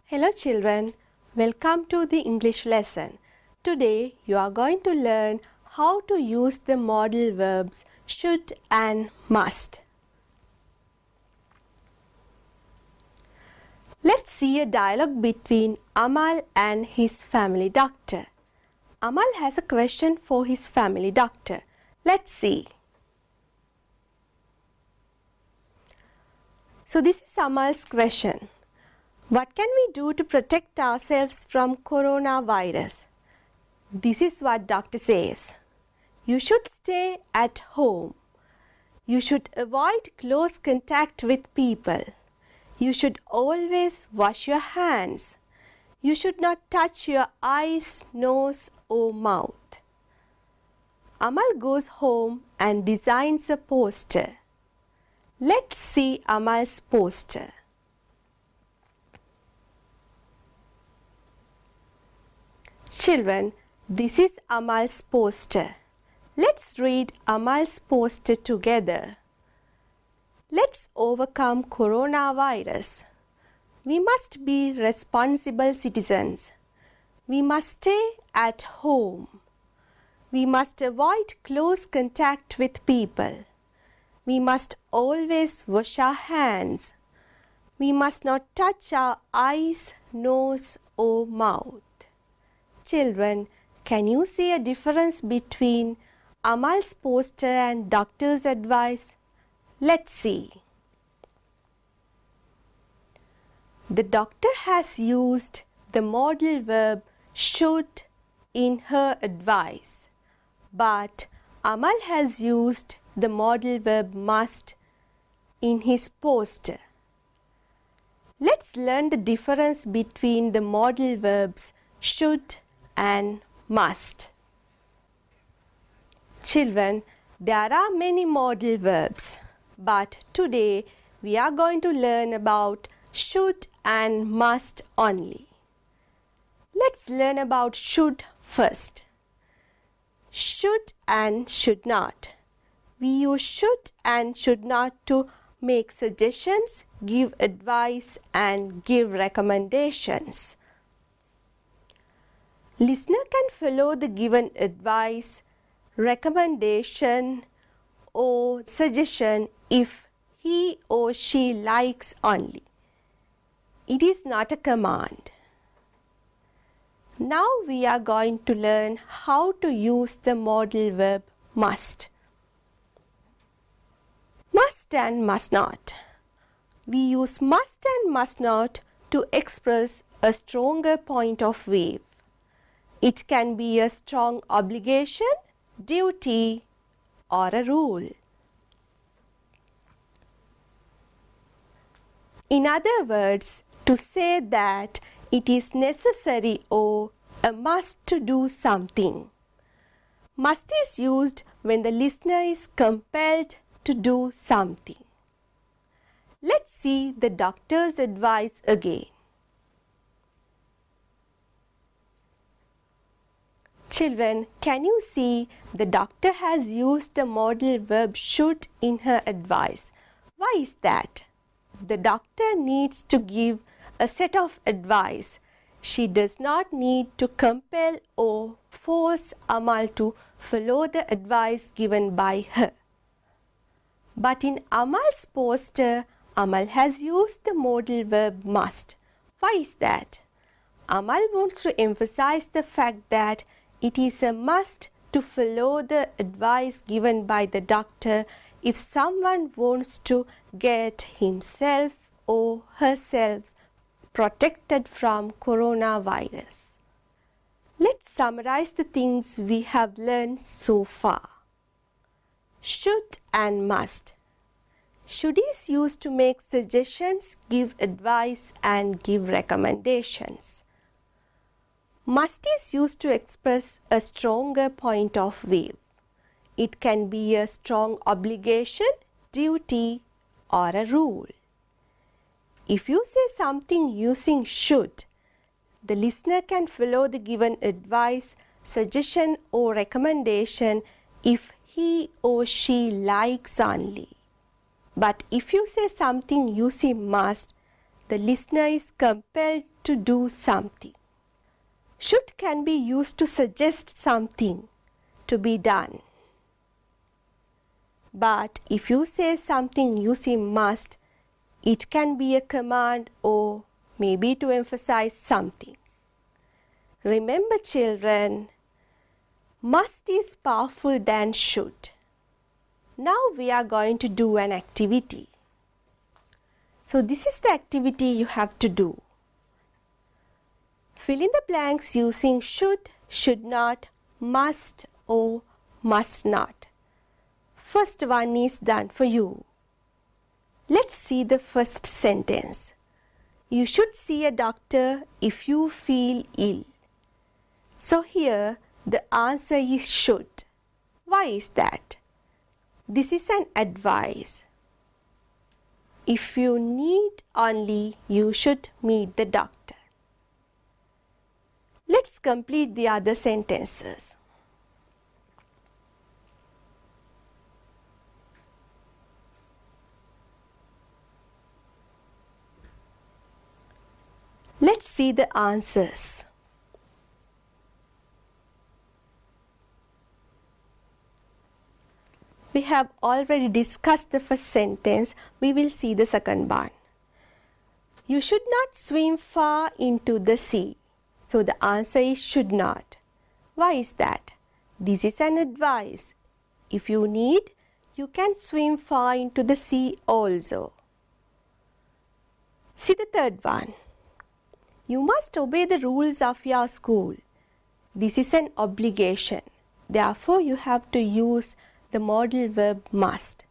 Hello children, welcome to the English lesson. Today you are going to learn how to use the modal verbs should and must. Let's see a dialogue between Amal and his family doctor. Amal has a question for his family doctor. Let's see. So this is Amal's question. What can we do to protect ourselves from coronavirus? This is what doctor says. You should stay at home. You should avoid close contact with people. You should always wash your hands. You should not touch your eyes, nose or mouth. Amal goes home and designs a poster. Let's see Amal's poster. Children, this is Amal's poster. Let's read Amal's poster together. Let's overcome coronavirus. We must be responsible citizens. We must stay at home. We must avoid close contact with people. We must always wash our hands. We must not touch our eyes, nose or mouth. Children, can you see a difference between Amal's poster and doctor's advice? Let's see. The doctor has used the modal verb should in her advice, but Amal has used the modal verb must in his poster. Let's learn the difference between the modal verbs should and must. Children, there are many modal verbs, but today we are going to learn about should and must only. Let's learn about should first. Should and should not. We use should and should not to make suggestions, give advice and give recommendations. Listener can follow the given advice, recommendation or suggestion if he or she likes only. It is not a command. Now we are going to learn how to use the modal verb must. Must and must not. We use must and must not to express a stronger point of view. It can be a strong obligation, duty, or a rule. In other words, to say that it is necessary or a must to do something. Must is used when the listener is compelled to do something. Let's see the doctor's advice again. Children, can you see the doctor has used the modal verb should in her advice? Why is that? The doctor needs to give a set of advice. She does not need to compel or force Amal to follow the advice given by her. But in Amal's poster, Amal has used the modal verb must. Why is that? Amal wants to emphasize the fact that it is a must to follow the advice given by the doctor if someone wants to get himself or herself protected from coronavirus. Let's summarize the things we have learned so far. Should and must. Should is used to make suggestions, give advice and give recommendations. Must is used to express a stronger point of view. It can be a strong obligation, duty, or a rule. If you say something using should, the listener can follow the given advice, suggestion, or recommendation if he or she likes only. But if you say something using must, the listener is compelled to do something. Should can be used to suggest something to be done. But if you say something using must, it can be a command or maybe to emphasize something. Remember children, must is powerful than should. Now we are going to do an activity. So this is the activity you have to do. Fill in the blanks using should, should not, must or must not. First one is done for you. Let's see the first sentence. You should see a doctor if you feel ill. So here the answer is should. Why is that? This is an advice. If you need only, you should meet the doctor. Let's complete the other sentences. Let's see the answers. We have already discussed the first sentence. We will see the second one. You should not swim far into the sea. So the answer is should not. Why is that? This is an advice. If you need, you can swim far into the sea also. See the third one. You must obey the rules of your school. This is an obligation. Therefore, you have to use the modal verb must.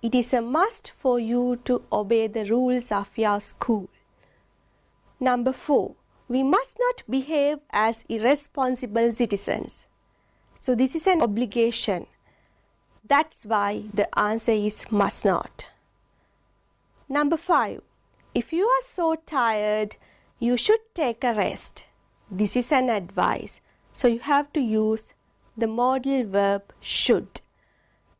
It is a must for you to obey the rules of your school. Number 4. We must not behave as irresponsible citizens. So this is an obligation. That's why the answer is must not. Number 5. If you are so tired, you should take a rest. This is an advice. So you have to use the modal verb should.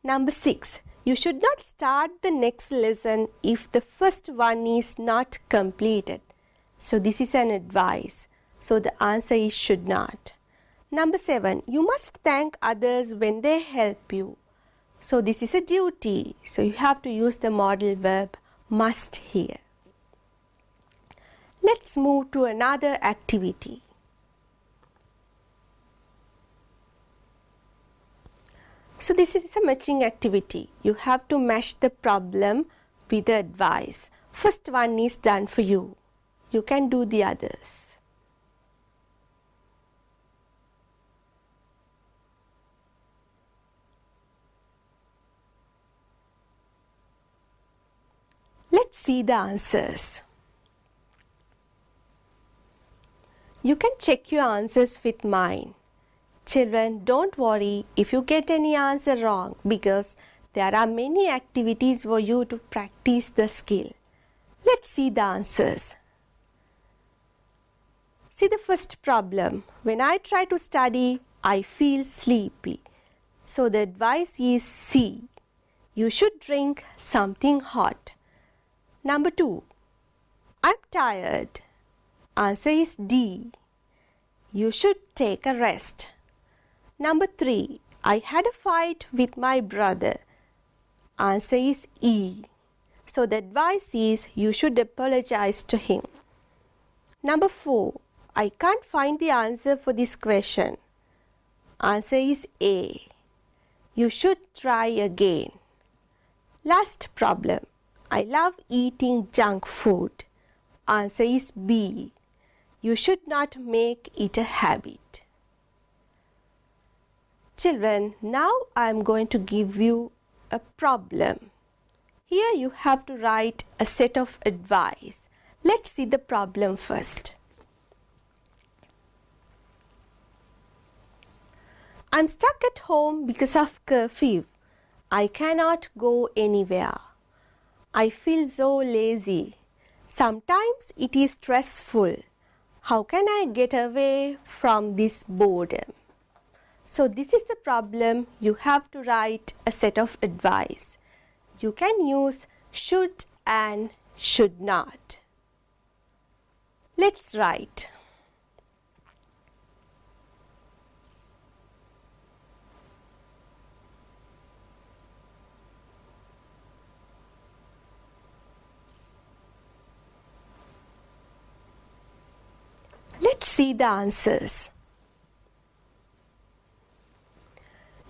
Number 6. You should not start the next lesson if the first one is not completed. So this is an advice. So the answer is should not. Number 7. You must thank others when they help you. So this is a duty. So you have to use the modal verb must here. Let's move to another activity. So this is a matching activity. You have to match the problem with the advice. First one is done for you. You can do the others. Let's see the answers. You can check your answers with mine. Children, don't worry if you get any answer wrong because there are many activities for you to practice the skill. Let's see the answers. See the first problem. When I try to study, I feel sleepy. So the advice is C. You should drink something hot. Number 2. I'm tired. Answer is D. You should take a rest. Number 3. I had a fight with my brother. Answer is E. So the advice is you should apologize to him. Number 4. I can't find the answer for this question. Answer is A. You should try again. Last problem. I love eating junk food. Answer is B. You should not make it a habit. Children, now I am going to give you a problem. Here you have to write a set of advice. Let's see the problem first. I'm stuck at home because of curfew. I cannot go anywhere. I feel so lazy. Sometimes it is stressful. How can I get away from this boredom? So this is the problem. You have to write a set of advice. You can use should and should not. Let's write. Let's see the answers.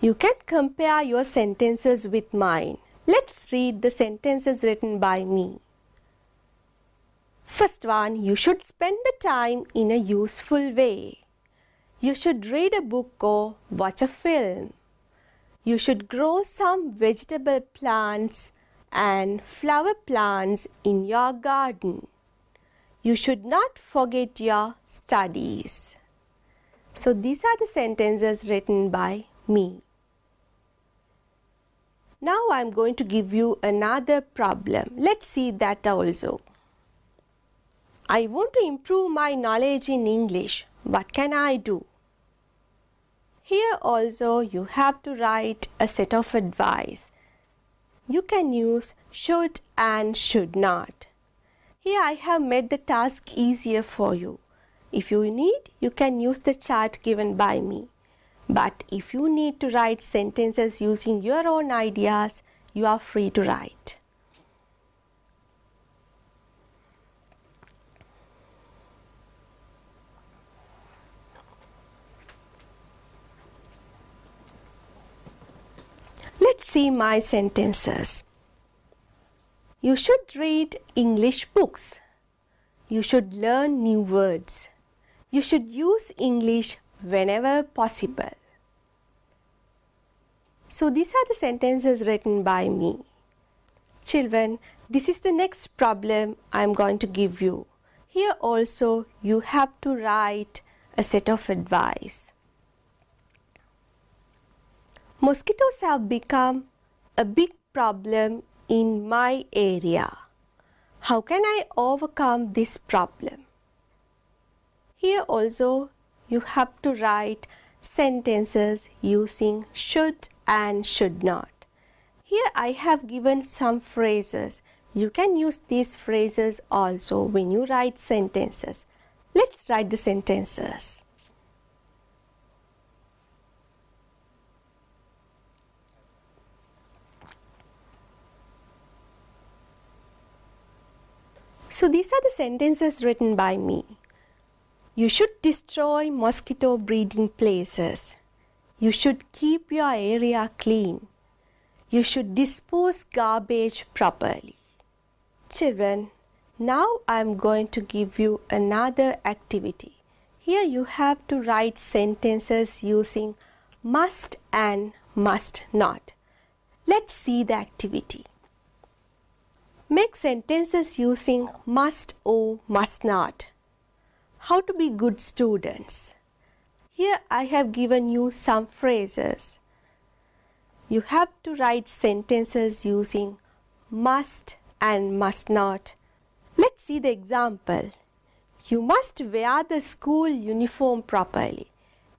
You can compare your sentences with mine. Let's read the sentences written by me. First one, you should spend the time in a useful way. You should read a book or watch a film. You should grow some vegetable plants and flower plants in your garden. You should not forget your studies. So these are the sentences written by me. Now I am going to give you another problem. Let's see that also. I want to improve my knowledge in English. What can I do? Here also you have to write a set of advice. You can use should and should not. Here I have made the task easier for you. If you need, you can use the chart given by me. But if you need to write sentences using your own ideas, you are free to write. Let's see my sentences. You should read English books. You should learn new words. You should use English whenever possible. So these are the sentences written by me. Children, this is the next problem I am going to give you. Here also you have to write a set of advice. Mosquitoes have become a big problem in my area. How can I overcome this problem? Here also you have to write sentences using should and should not. Here I have given some phrases. You can use these phrases also when you write sentences. Let's write the sentences. So these are the sentences written by me. You should destroy mosquito breeding places. You should keep your area clean. You should dispose garbage properly. Children, now I am going to give you another activity. Here you have to write sentences using must and must not. Let's see the activity. Make sentences using must or must not. How to be good students. Here I have given you some phrases. You have to write sentences using must and must not. Let's see the example. You must wear the school uniform properly.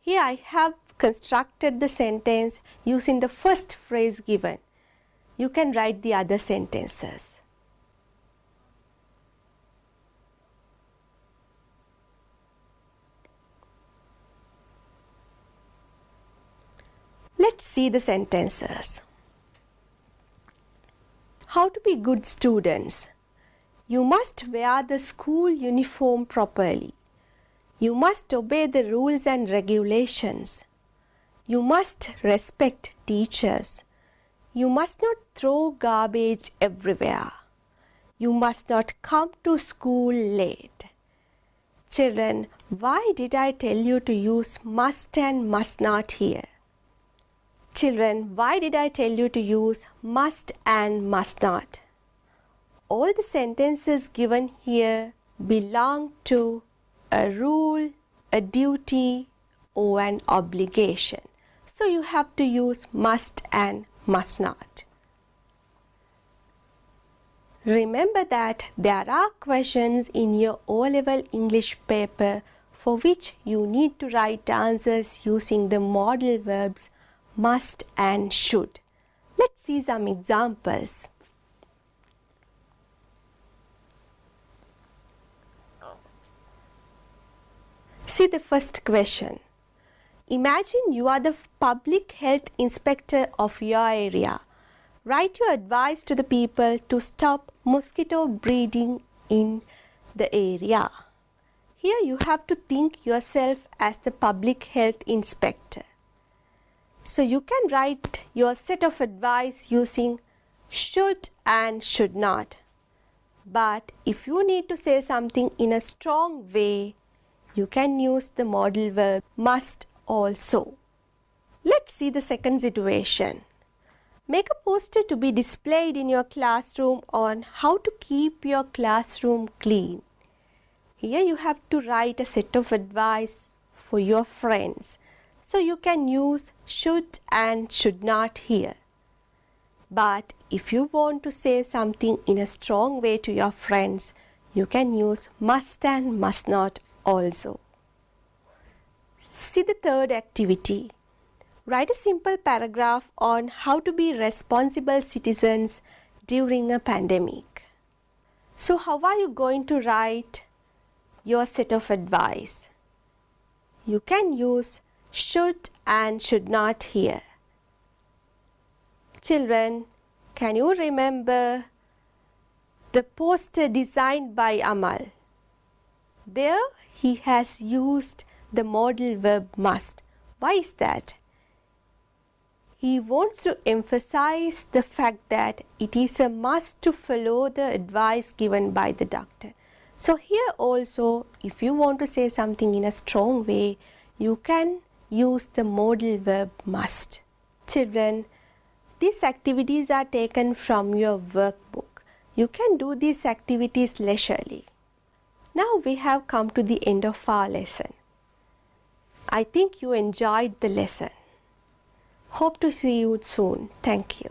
Here I have constructed the sentence using the first phrase given. You can write the other sentences. Let's see the sentences. How to be good students. You must wear the school uniform properly. You must obey the rules and regulations. You must respect teachers. You must not throw garbage everywhere. You must not come to school late. Children, why did I tell you to use must and must not here? Children, why did I tell you to use must and must not? All the sentences given here belong to a rule, a duty, or an obligation. So you have to use must and must not. Remember that there are questions in your O-level English paper for which you need to write answers using the modal verbs must and should. Let's see some examples. See the first question. Imagine you are the public health inspector of your area. Write your advice to the people to stop mosquito breeding in the area. Here you have to think yourself as the public health inspector. So you can write your set of advice using should and should not. But if you need to say something in a strong way, you can use the modal verb must also. Let's see the second situation. Make a poster to be displayed in your classroom on how to keep your classroom clean. Here you have to write a set of advice for your friends. So you can use should and should not here. But if you want to say something in a strong way to your friends, you can use must and must not also. See the third activity. Write a simple paragraph on how to be responsible citizens during a pandemic. So how are you going to write your set of advice? You can use should and should not here. Children, can you remember the poster designed by Amal? There he has used the modal verb must. Why is that? He wants to emphasize the fact that it is a must to follow the advice given by the doctor. So here also, if you want to say something in a strong way, you can use the modal verb must. Children, these activities are taken from your workbook. You can do these activities leisurely. Now we have come to the end of our lesson. I think you enjoyed the lesson. Hope to see you soon. Thank you.